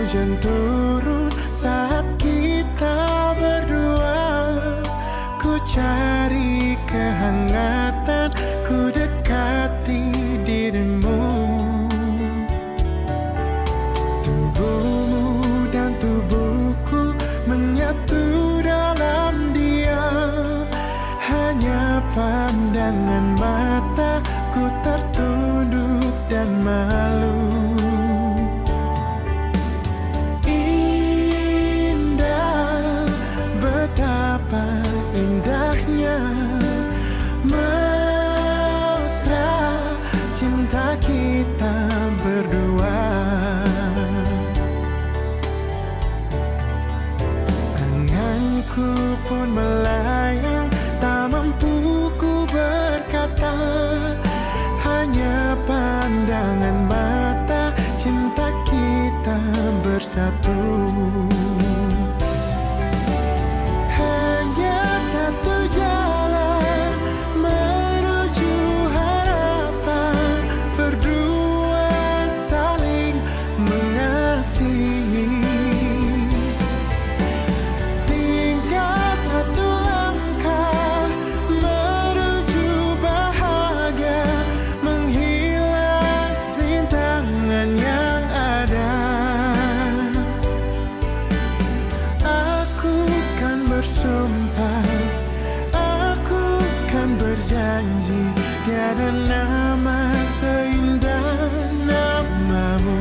hujan turun saat kita berdua. Ku cari kehangatan, ku dekati dirimu. Tubuhmu dan tubuhku menyatu dalam diam. Hanya pandangan mata, ku tertunduk dan malu. Indah, betapa indahnya mesra cinta kita berdua. Anganku pun melayang, tak mampu ku berkata. Hanya pandangan mata, cinta kita bersatu. Hanya satu jalan menuju harapan, berdua saling mengasihi. Tinggal satu langkah menuju bahagia, menghilas rintangan yang ada. Aku kan bersumpah, aku kan berjanji, tiada nama seindah namamu.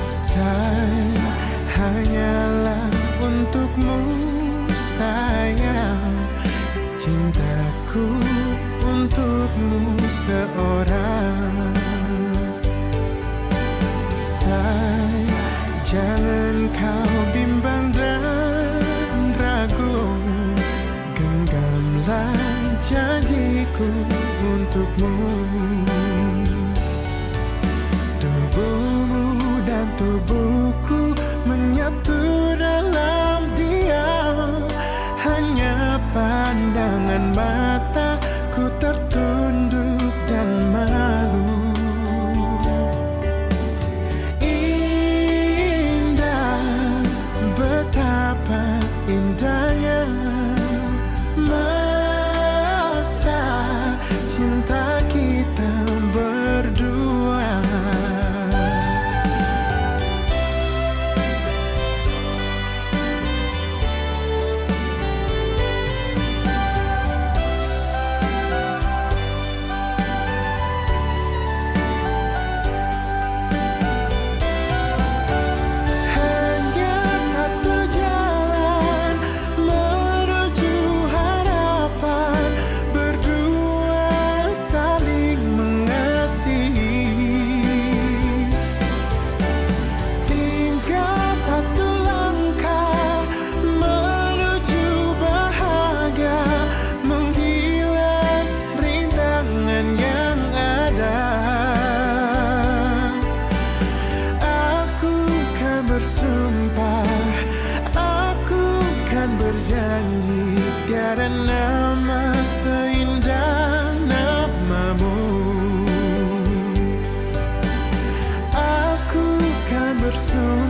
Saya hanyalah untukmu sayang, cintaku untukmu seorang. Sayang, jangan kau bimbang dan ragu, genggamlah janjiku untukmu. Tubuhmu dan tubuhku menyatu dalam diam. Hanya pandangan mata, ku tertunduk dan malu. Indah, betapa indahnya mesra cinta kita berdua. Hanya satu jalan menuju harapan, berdua saling mengasihi. Tinggal satu langkah menuju bahagia, menghilas rintangan yang ada. Aku kan bersumpah, aku kan berjanji, tiada nama seindah namamu. Aku kan bersumpah,